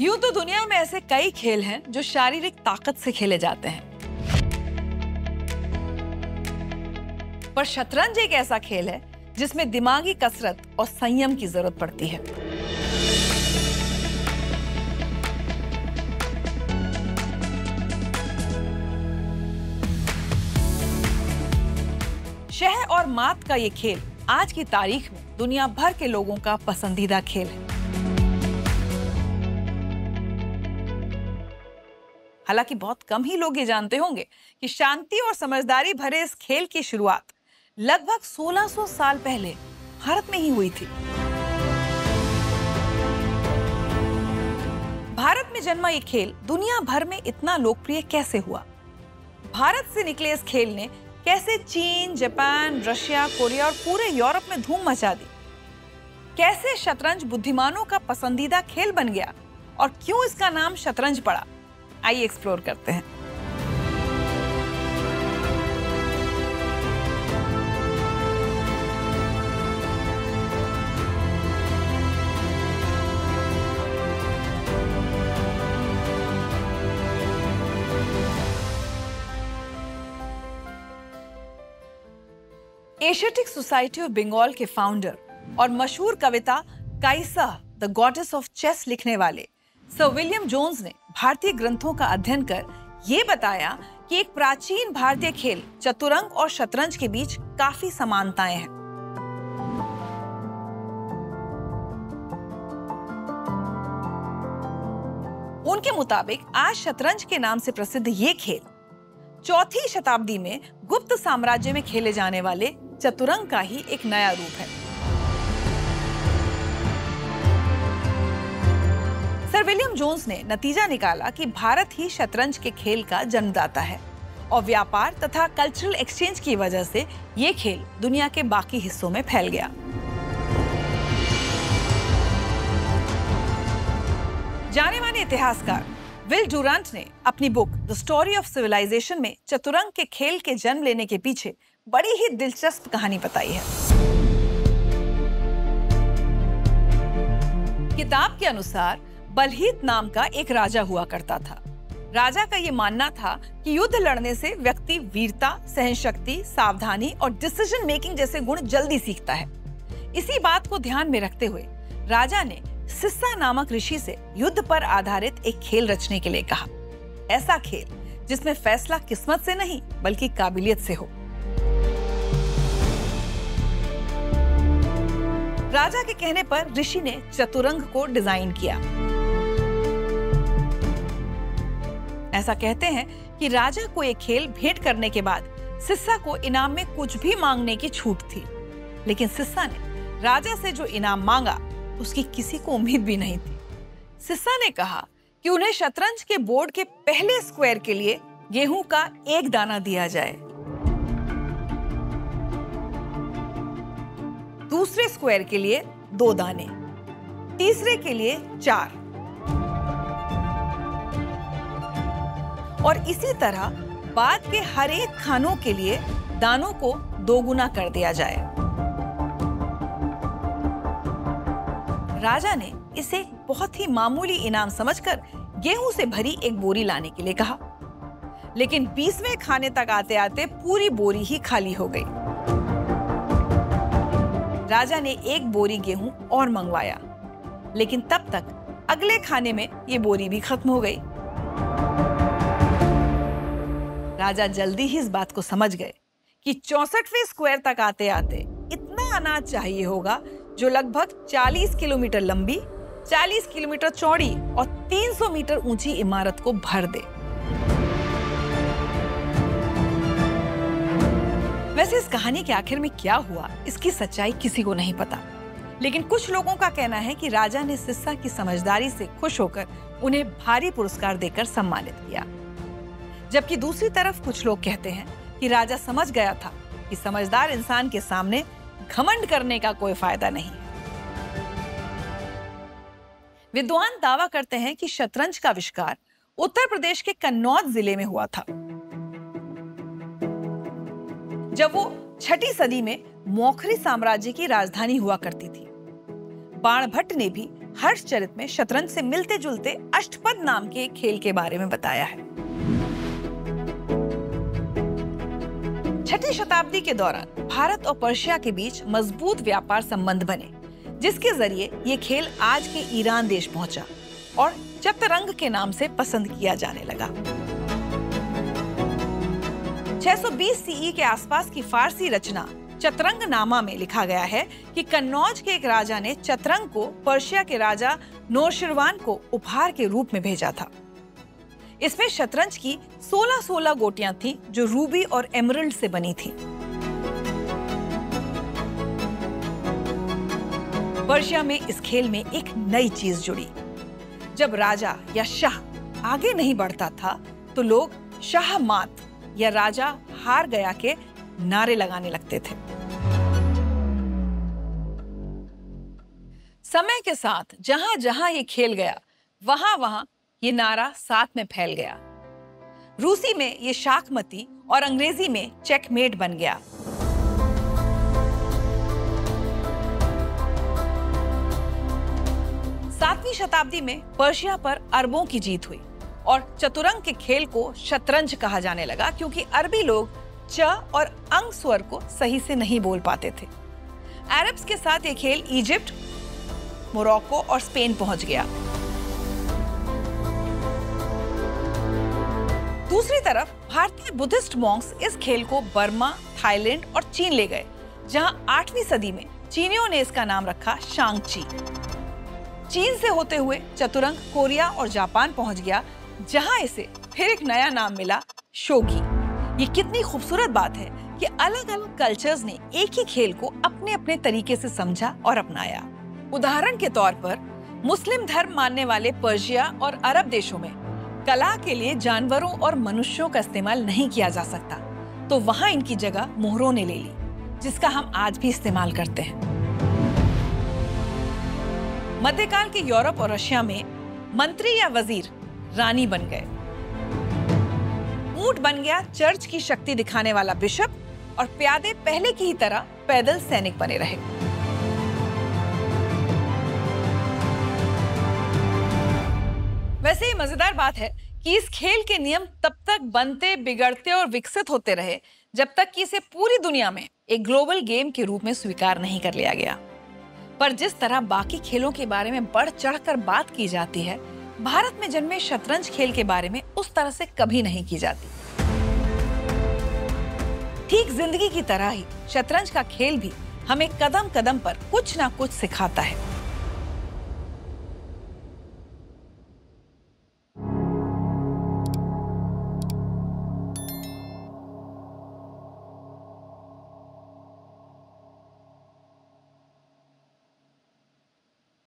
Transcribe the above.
यूं तो दुनिया में ऐसे कई खेल हैं जो शारीरिक ताकत से खेले जाते हैं, पर शतरंज एक ऐसा खेल है जिसमें दिमागी कसरत और संयम की जरूरत पड़ती है। शह और मात का ये खेल आज की तारीख में दुनिया भर के लोगों का पसंदीदा खेल है। हालांकि बहुत कम ही लोग ये जानते होंगे कि शांति और समझदारी भरे इस खेल की शुरुआत लगभग 1600 साल पहले भारत में ही हुई थी। भारत में जन्मा ये खेल दुनिया भर में इतना लोकप्रिय कैसे हुआ? भारत से निकले इस खेल ने कैसे चीन, जापान, रशिया, कोरिया और पूरे यूरोप में धूम मचा दी? कैसे शतरंज बुद्धिमानों का पसंदीदा खेल बन गया और क्यों इसका नाम शतरंज पड़ा? आइए एक्सप्लोर करते हैं। एशियाटिक सोसाइटी ऑफ बंगाल के फाउंडर और मशहूर कविता काइसा द गॉडेस ऑफ चेस लिखने वाले सर विलियम जोन्स ने भारतीय ग्रंथों का अध्ययन कर ये बताया कि एक प्राचीन भारतीय खेल चतुरंग और शतरंज के बीच काफी समानताएं हैं। उनके मुताबिक आज शतरंज के नाम से प्रसिद्ध ये खेल 4वीं शताब्दी में गुप्त साम्राज्य में खेले जाने वाले चतुरंग का ही एक नया रूप है। सर विलियम जोन्स ने नतीजा निकाला कि भारत ही शतरंज के खेल का जन्मदाता है और व्यापार तथा कल्चरल एक्सचेंज की वजह से ये खेल दुनिया के बाकी हिस्सों में फैल गया। जाने माने इतिहासकार विल डुरांट ने अपनी book the story of civilisation में चतुरंग के खेल के जन्म लेने के पीछे बड़ी ही दिलचस्प कहानी बताई है। किताब के अनुसार बलहीत नाम का एक राजा हुआ करता था। राजा का ये मानना था कि युद्ध लड़ने से व्यक्ति वीरता, सहनशक्ति, सावधानी और डिसीजन मेकिंग जैसे गुण जल्दी सीखता है। इसी बात को ध्यान में रखते हुए राजा ने सिस्सा नामक ऋषि से युद्ध पर आधारित एक खेल रचने के लिए कहा। ऐसा खेल जिसमें फैसला किस्मत से नहीं बल्कि काबिलियत से हो। राजा के कहने पर ऋषि ने चतुरंग को डिजाइन किया। ऐसा कहते हैं कि राजा को एक खेल भेंट करने के बाद सिस्सा को इनाम में कुछ भी मांगने की छूट थी, लेकिन सिस्सा ने राजा से जो इनाम मांगा उसकी किसी को उम्मीद भी नहीं थी। सिस्सा ने कहा कि उन्हें शतरंज के बोर्ड के पहले स्क्वायर के लिए गेहूं का 1 दाना दिया जाए, दूसरे स्क्वायर के लिए 2 दाने, तीसरे के लिए 4 और इसी तरह बाद के हर एक खानों के लिए दानों को 2 गुना कर दिया जाए। राजा ने इसे बहुत ही मामूली इनाम समझकर गेहूं से भरी एक बोरी लाने के लिए कहा, लेकिन 20वें खाने तक आते आते पूरी बोरी ही खाली हो गई। राजा ने 1 बोरी गेहूं और मंगवाया, लेकिन तब तक अगले खाने में ये बोरी भी खत्म हो गई। राजा जल्दी ही इस बात को समझ गए कि 64वें स्क्वायर तक आते आते इतना अनाज चाहिए होगा जो लगभग 40 किलोमीटर लंबी, 40 किलोमीटर चौड़ी और 300 मीटर ऊंची इमारत को भर दे। वैसे इस कहानी के आखिर में क्या हुआ, इसकी सच्चाई किसी को नहीं पता, लेकिन कुछ लोगों का कहना है कि राजा ने सिस्सा की समझदारी से खुश होकर उन्हें भारी पुरस्कार देकर सम्मानित किया, जबकि दूसरी तरफ कुछ लोग कहते हैं कि राजा समझ गया था कि समझदार इंसान के सामने घमंड करने का कोई फायदा नहीं है। विद्वान दावा करते हैं कि शतरंज का आविष्कार उत्तर प्रदेश के कन्नौज जिले में हुआ था, जब वो 6ठी सदी में मौखरी साम्राज्य की राजधानी हुआ करती थी। बाणभट्ट ने भी हर्षचरित में शतरंज से मिलते जुलते अष्टपद नाम के एक खेल के बारे में बताया है। 6वीं शताब्दी के दौरान भारत और पर्शिया के बीच मजबूत व्यापार संबंध बने, जिसके जरिए ये खेल आज के ईरान देश पहुंचा और चतरंग के नाम से पसंद किया जाने लगा। 620 सीई के आसपास की फारसी रचना चतरंग नामा में लिखा गया है कि कन्नौज के एक राजा ने चतरंग को पर्शिया के राजा नौशिरवान को उपहार के रूप में भेजा था। इसमें शतरंज की 16 गोटियां थीं जो रूबी और एमरल्ड से बनी थीं। पर्शिया में इस खेल में एक नई चीज जुड़ी। जब राजा या शाह आगे नहीं बढ़ता था तो लोग शाह मात या राजा हार गया के नारे लगाने लगते थे। समय के साथ जहां जहां ये खेल गया, वहां वहां ये नारा साथ में फैल गया। रूसी में ये शाकमती और अंग्रेजी में चेकमेट बन गया। सातवीं शताब्दी में पर्शिया पर अरबों की जीत हुई और चतुरंग के खेल को शतरंज कहा जाने लगा, क्योंकि अरबी लोग च और अंग स्वर को सही से नहीं बोल पाते थे। अरब्स के साथ ये खेल इजिप्ट, मोरक्को और स्पेन पहुंच गया। दूसरी तरफ भारतीय बुद्धिस्ट मॉन्क्स इस खेल को बर्मा, थाईलैंड और चीन ले गए, जहां 8वीं सदी में चीनियों ने इसका नाम रखा शांगची। चीन से होते हुए चतुरंग कोरिया और जापान पहुंच गया, जहां इसे फिर एक नया नाम मिला, शोगी। ये कितनी खूबसूरत बात है कि अलग अलग कल्चर्स ने एक ही खेल को अपने अपने तरीके से समझा और अपनाया। उदाहरण के तौर पर मुस्लिम धर्म मानने वाले पर्शिया और अरब देशों में कला के लिए जानवरों और मनुष्यों का इस्तेमाल नहीं किया जा सकता, तो वहां इनकी जगह मोहरों ने ले ली, जिसका हम आज भी इस्तेमाल करते हैं। मध्यकाल के यूरोप और रशिया में मंत्री या वजीर रानी बन गए। ऊंट बन गया चर्च की शक्ति दिखाने वाला बिशप, और प्यादे पहले की ही तरह पैदल सैनिक बने रहे। वैसे ही मजेदार बात है कि इस खेल के नियम तब तक बनते, बिगड़ते और विकसित होते रहे जब तक कि इसे पूरी दुनिया में एक ग्लोबल गेम के रूप में स्वीकार नहीं कर लिया गया। पर जिस तरह बाकी खेलों के बारे में बढ़ चढ़कर बात की जाती है, भारत में जन्मे शतरंज खेल के बारे में उस तरह से कभी नहीं की जाती। ठीक जिंदगी की तरह ही शतरंज का खेल भी हमें कदम कदम पर कुछ ना कुछ सिखाता है।